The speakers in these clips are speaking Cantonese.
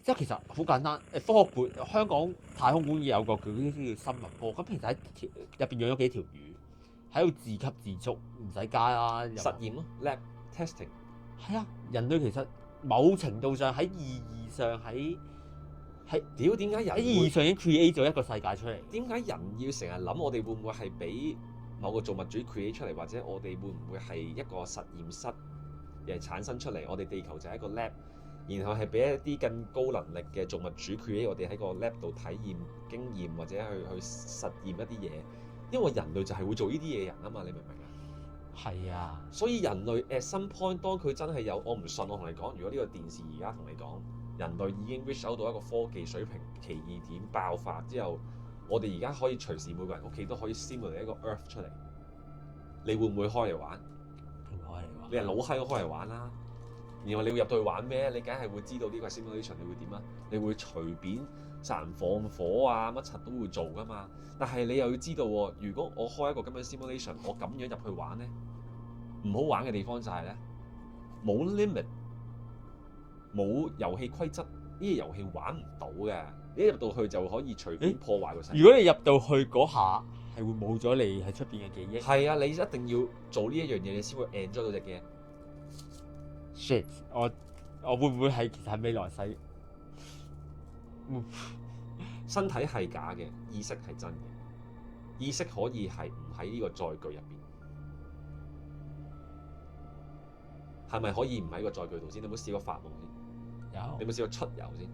即係其實好簡單，科學館香港太空館有個叫生物科，咁其實喺入邊養咗幾條魚，喺度自給自足，唔使加啦。實驗咯 ，lab testing。係啊，人類其實某程度上喺意義上屌點解人喺意義上已經 create 咗一個世界出嚟？點解人要成日諗我哋會唔會係俾某個造物主 create 出嚟，或者我哋會唔會係一個實驗室而係產生出嚟？我哋地球就係一個 lab。然後係俾一啲更高能力嘅造物主 create 我哋喺個 lab 度體驗經驗或者去實驗一啲嘢，因為人類就係會做呢啲嘢人啊嘛，你明唔明啊？係啊，所以人類 at some point 當佢真係有，我唔信，我同你講，如果呢個電視而家同你講，人類已經 reach out 到一個科技水平奇異點爆發之後，我哋而家可以隨時每個人屋企都可以 simulate 一個 Earth 出嚟，你會唔會開嚟玩？你係老閪都開嚟玩啦！然後你會入到去玩咩？你梗係會知道呢個 simulation 你會點啊？你會隨便殺人放火啊，乜柒都會做噶嘛。但係你又要知道喎，如果我開一個咁樣 simulation，我咁樣入去玩咧，唔好玩嘅地方就係咧冇 limit，冇遊戲規則，呢啲遊戲玩唔到嘅。你一入到去就可以隨便破壞個世界。如果你入到去嗰下係會冇咗你喺出邊嘅記憶。係啊，你一定要做呢一樣嘢，你先會 enjoy 到隻 game。shit，我會唔會係其實係未來世？身體係假嘅，意識係真嘅。意識可以係唔喺呢個載具入邊，係咪可以唔喺個載具度先？你有冇試過發夢先？有。你有冇試過出遊先？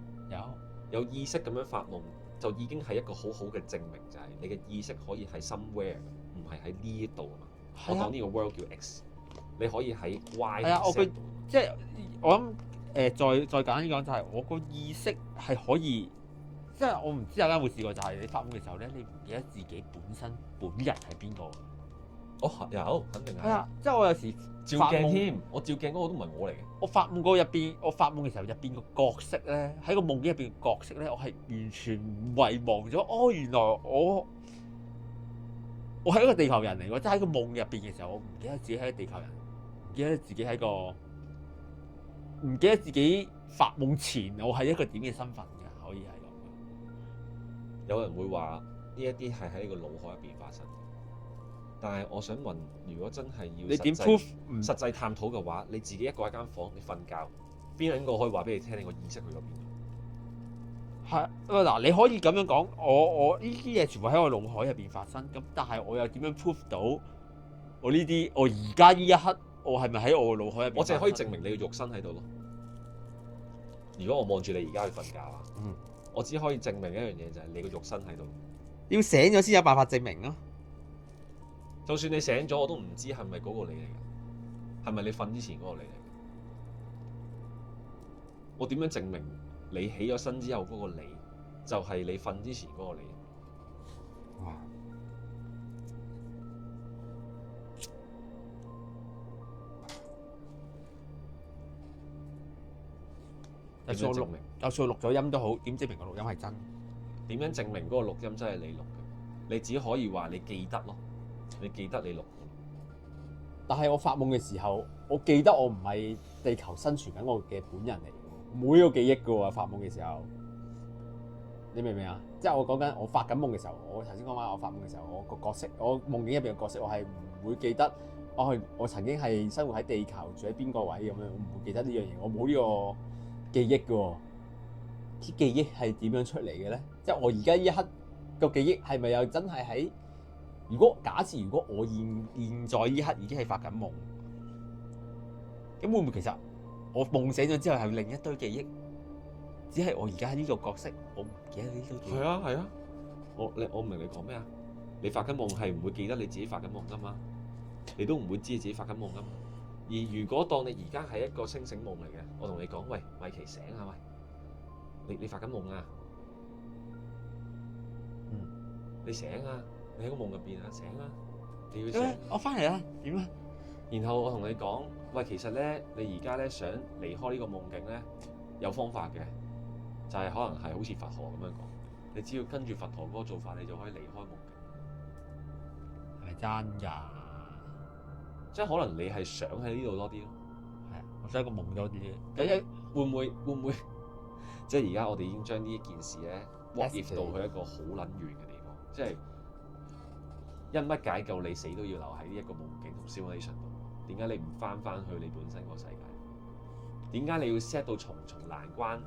有意識咁樣發夢，就已經係一個好好嘅證明，就係你嘅意識可以係 somewhere，唔係喺呢度啊嘛。我講呢個 world 叫 X， 你可以喺 Y 係啊，我 set 即係我諗再簡單啲講就係我個意識係可以，即係我唔知大家有冇試過，就係你發夢嘅時候咧，你唔記得自己本人係邊個。哦，有肯定係。係啊，即係我有時照發夢鏡添，我照鏡嗰個都唔係我嚟嘅。我發夢嗰入邊，我發夢嘅時候入邊個角色咧，喺個夢境入邊嘅角色咧，我係完全遺忘咗。哦，原來我係一個地球人嚟喎，即係喺個夢入邊嘅時候，我唔記得自己係一個地球人，唔記得自己係個，唔記得自己發夢前我係一個點嘅身份嘅，可以係咁。有人會話呢一啲係喺你個腦海入邊發生，但係我想問，如果真係要你點 proof 實際探討嘅話，你自己一個喺間房，你瞓覺，邊個可以話俾你聽你個意識去咗邊？係嗱，你可以咁樣講，我呢啲嘢全部喺我腦海入邊發生，咁但係我又點樣 proof 到我呢啲？我而家呢一刻，我係咪喺我個腦海入邊？我淨係可以證明你嘅肉身喺度咯。如果我望住你而家去瞓覺啊，我只可以證明一樣嘢就係你個肉身喺度。要醒咗先有辦法證明咯。就算你醒咗，我都唔知係咪嗰個你嚟嘅，係咪你瞓之前嗰個你嚟嘅？我點樣證明你起咗身之後嗰個你，就係你瞓之前嗰個你？哇！就算我錄咗音都好，點證明個錄音係真？點樣證明嗰個錄音真係你錄嘅？你只可以話你記得咯，你記得你錄。但係我發夢嘅時候，我記得我唔係地球生存緊我嘅本人嚟嘅，冇呢個記憶嘅喎。發夢嘅時候，你明唔明啊？即係我講緊我發緊夢嘅時候，我頭先講話我發夢嘅時候，我個角色，我夢境入邊嘅角色，我係唔會記得我曾經係生活喺地球住喺邊個位咁樣，我唔會記得呢樣嘢，我冇呢個記憶嘅喎。啲記憶係點樣出嚟嘅咧？即係我而家呢一刻個記憶係咪又真係喺？如果我現在呢刻已經係發緊夢，咁會唔會其實我夢醒咗之後係另一堆記憶？只係我而家喺呢個角色，我唔記得呢堆記憶。係啊，我唔明你講咩啊？你發緊夢係唔會記得你自己發緊夢噶嘛？你都唔會知自己發緊夢噶嘛？而如果當你而家係一個清醒夢嚟嘅，我同你講，喂，米奇醒啊，喂，你發緊夢啊？你醒啊！你喺個夢入邊啊，醒啊！你要醒。我翻嚟啦，點啊？然後我同你講，喂，其實咧，你而家咧想離開呢個夢境咧，有方法嘅，就係可能係好似佛陀咁樣講，你只要跟住佛陀嗰個做法，你就可以離開夢境。係咪真㗎？即係可能你係想喺呢度多啲咯。係啊，我想個夢多啲。會唔會即係而家我哋已經將呢一件事咧 what if 到去一個好撚遠嘅地方，即係因乜解救你死都要留喺呢一個夢境同 simulation 度？點解你唔翻去你本身個世界？點解你要 set 到重重難關，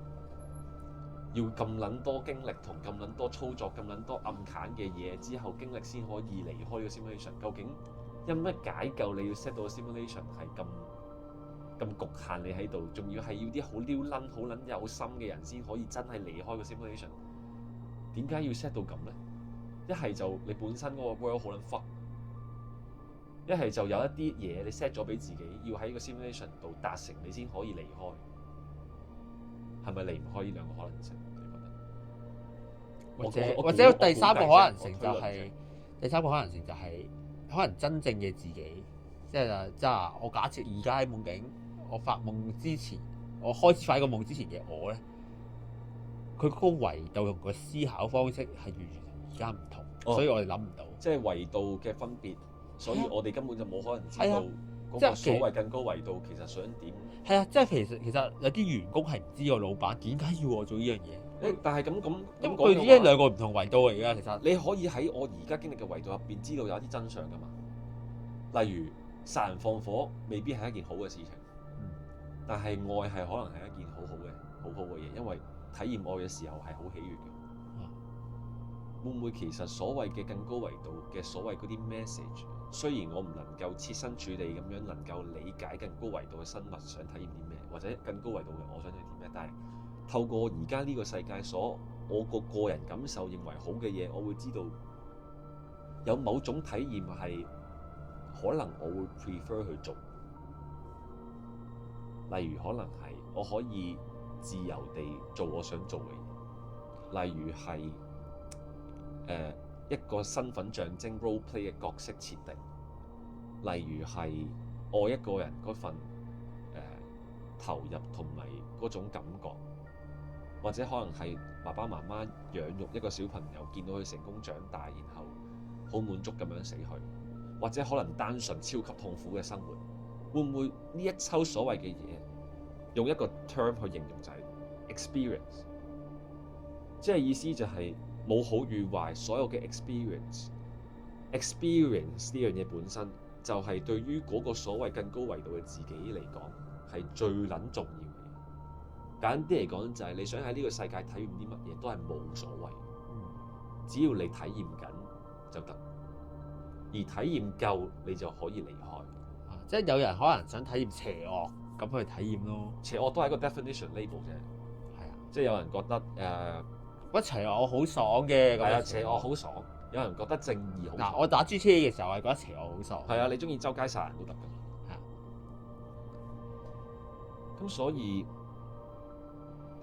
要咁撚多經歷同咁撚多操作、咁撚多暗砍嘅嘢之後經歷先可以離開呢個 simulation？ 究竟因乜解救你要 set 到個 simulation 係咁局限你喺度，仲要係要啲好撩撚、好撚有心嘅人先可以真係離開個 simulation？ 點解要 set 到咁咧？一係就你本身嗰個 world 好撚 fuck， 一係就有一啲嘢你 set 咗俾自己，要喺個 simulation 度達成你先可以離開，係咪離唔開呢兩個可能性？你覺得？或者第三個可能性就係、可能真正嘅自己，即係我假設而家喺夢境，我發夢之前，我開始發個夢之前嘅我咧，佢嗰個維度同個思考方式係完全同而家唔同，所以我哋諗唔到，即係維度嘅分別，所以我哋根本就冇可能知道嗰即係個所謂更高維度其實想點。係啊，即係其實有啲員工係唔知個老闆點解要我做呢樣嘢。但係咁因為佢已經兩個唔同維度嚟㗎，其實你可以喺我而家經歷嘅維度入邊知道有一啲真相㗎嘛。例如殺人放火未必係一件好嘅事情，但係愛係可能係一件好好嘅嘢，因為體驗愛嘅時候係好喜悅嘅。會唔會其實所謂嘅更高維度嘅所謂嗰啲 message， 雖然我唔能夠設身處地咁樣能夠理解更高維度嘅生物想體驗啲咩，或者更高維度嘅我想體驗啲咩，但係透過而家呢個世界我個人感受認為好嘅嘢，我會知道有某種體驗係可能我會 prefer 去做，例如可能係我可以自由地做我想做嘅嘢，例如係一個身份象徵 role play 嘅角色設定，例如係愛一個人嗰份投入同埋嗰種感覺，或者可能係爸爸媽媽養育一個小朋友，見到佢成功長大，然後好滿足咁樣死去，或者可能單純超級痛苦嘅生活，會唔會呢一抽所謂嘅嘢用一個 term 去形容就係 experience， 即係意思就係冇好與壞，所有嘅 experience 呢樣嘢本身就係對於嗰個所謂更高維度嘅自己嚟講係最撚重要嘅嘢。簡單啲嚟講就係你想喺呢個世界體驗啲乜嘢都係冇所謂，只要你體驗緊就得，而體驗夠你就可以離開。即係有人可能想體驗邪惡，咁去體驗咯。邪惡都係一個 definition label 啫，係啊，即係有人覺得乜邪惡好爽嘅，係啊，邪惡好爽。有人覺得正義好爽。嗱，我打 GTA 嘅時候係覺得邪惡好爽。係啊，你中意周街殺人都得㗎。係啊。咁所以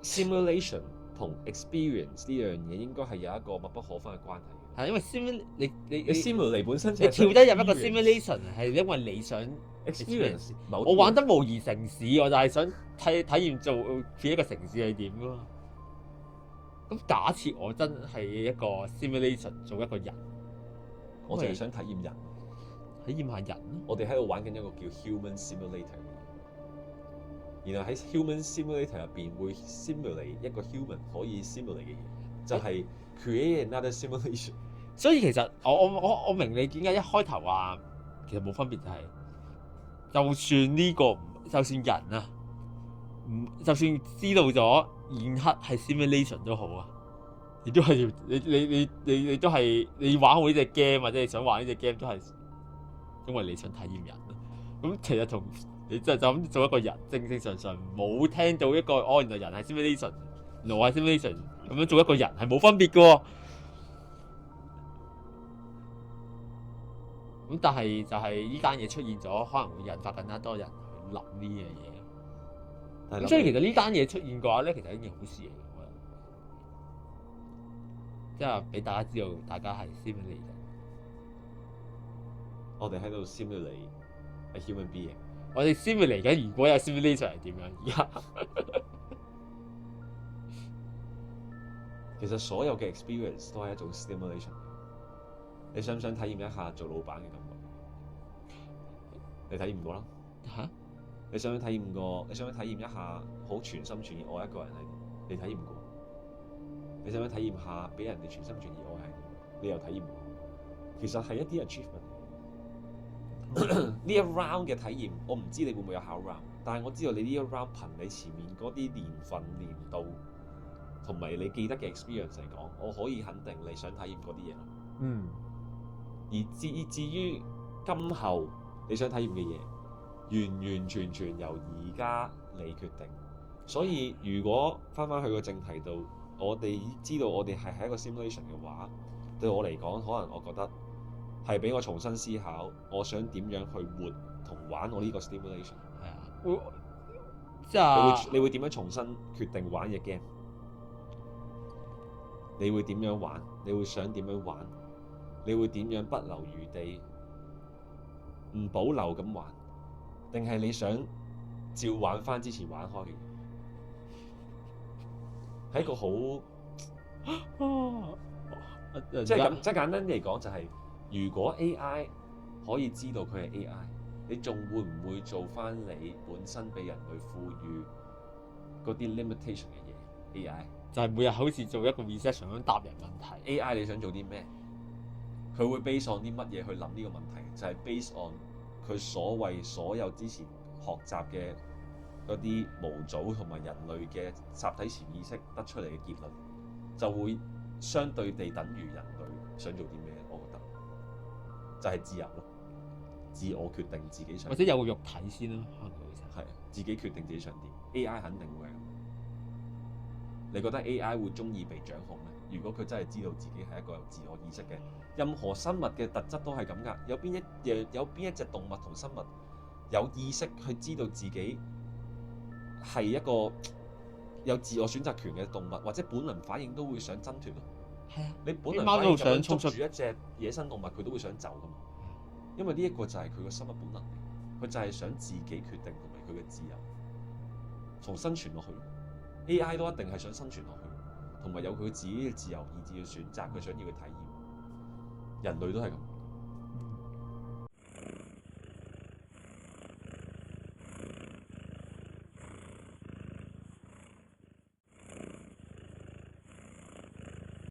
simulation 同 experience 呢樣嘢應該係有一個密不可分嘅關係。係因為你 simulate 本身就你跳得入一個 simulation 係因為你想 experience。我玩得模擬城市，我就係想體驗做一個城市係點㗎嘛。咁假設我真係一個 simulation 做一個人，我淨係想體驗人，體驗下人咯。我哋喺度玩緊一個叫 human simulator， 然後喺 human simulator 入邊會 simulate 一個 human 可以 simulate 嘅嘢，就係 create another simulation。所以其實我明你點解一開頭話其實冇分別，就算呢個就算人啊，就算知道咗現刻係 simulation 都好啊，你都係你都係你玩好呢隻 game 或者你想玩呢隻 game 都係因為你想體驗人咯。咁其實同你就咁做一個人正常冇聽到一個原來人係 simulation， 我係 simulation 咁樣做一個人係冇分別嘅喎。咁但係就係呢單嘢出現咗，可能會引發更加多人去諗呢樣嘢。咁所以其實呢單嘢出現嘅話咧，其實係一件好事嚟嘅，即係俾大家知道大家係 simulate。我哋喺度 simulate a human being。我哋 simulate 緊，如果有 simulation 係點樣？而家其實所有嘅 experience 都係一種 stimulation。你想唔想體驗一下做老闆嘅感覺？你體驗過啦。嚇？你想唔想體驗一下好全心全意愛一個人係點？你體驗過？你想唔想體驗下俾人哋全心全意愛係你又體驗過？其實係一啲 achievement。呢一 round 嘅體驗，我唔知你會唔會有下 round，但係我知道你呢一 round 憑你前面嗰啲年份、年度同埋你記得嘅 experience 嚟講，我可以肯定你想體驗嗰啲嘢咯。嗯。而至於今後你想體驗嘅嘢，完完全全由而家你決定。所以如果翻返去個正題度，我哋知道我哋係喺一個 simulation 嘅話，對我嚟講，可能我覺得係俾我重新思考，我想點樣去活同玩我呢個 stimulation。係啊，即係你會點樣重新決定玩嘅 game？你會點樣玩？你會想點樣玩？你會點樣不留餘地、唔保留咁玩？定係你想照玩翻之前玩開嘅？係一個好即係簡單啲嚟講，就係如果 AI 可以知道佢係 AI，你仲會唔會做翻你本身俾人去賦予嗰啲 limitation 嘅嘢 ？AI 就係每日好似做一個 research 咁答人問題。AI 你想做啲咩？佢會 base on 啲乜嘢去諗呢個問題？就係 base on 佢所有之前學習嘅嗰啲模組同埋人類嘅集體潛意識得出嚟嘅結論，就會相對地等於人類想做啲咩？我覺得就係自由咯，自我決定自己想，或者有個肉體先啦，可能會係自己決定自己想點。AI 肯定會係咁。你覺得 AI 會中意被掌控咩？如果佢真係知道自己係一個有自我意識嘅，任何生物嘅特質都係咁㗎。有邊一隻動物同生物有意識去知道自己係一個有自我選擇權嘅動物，或者本能反應都會想爭奪咯。係啊，你本能貓都反應咁樣想衝出捉住一隻野生動物，佢都會想走㗎嘛。因為呢一個就係佢個生物本能，佢就係想自己決定同埋佢嘅自由，從生存落去。AI 都一定係想生存落去，同埋有佢自己嘅自由意志去選擇佢想要嘅體驗。人類都係咁。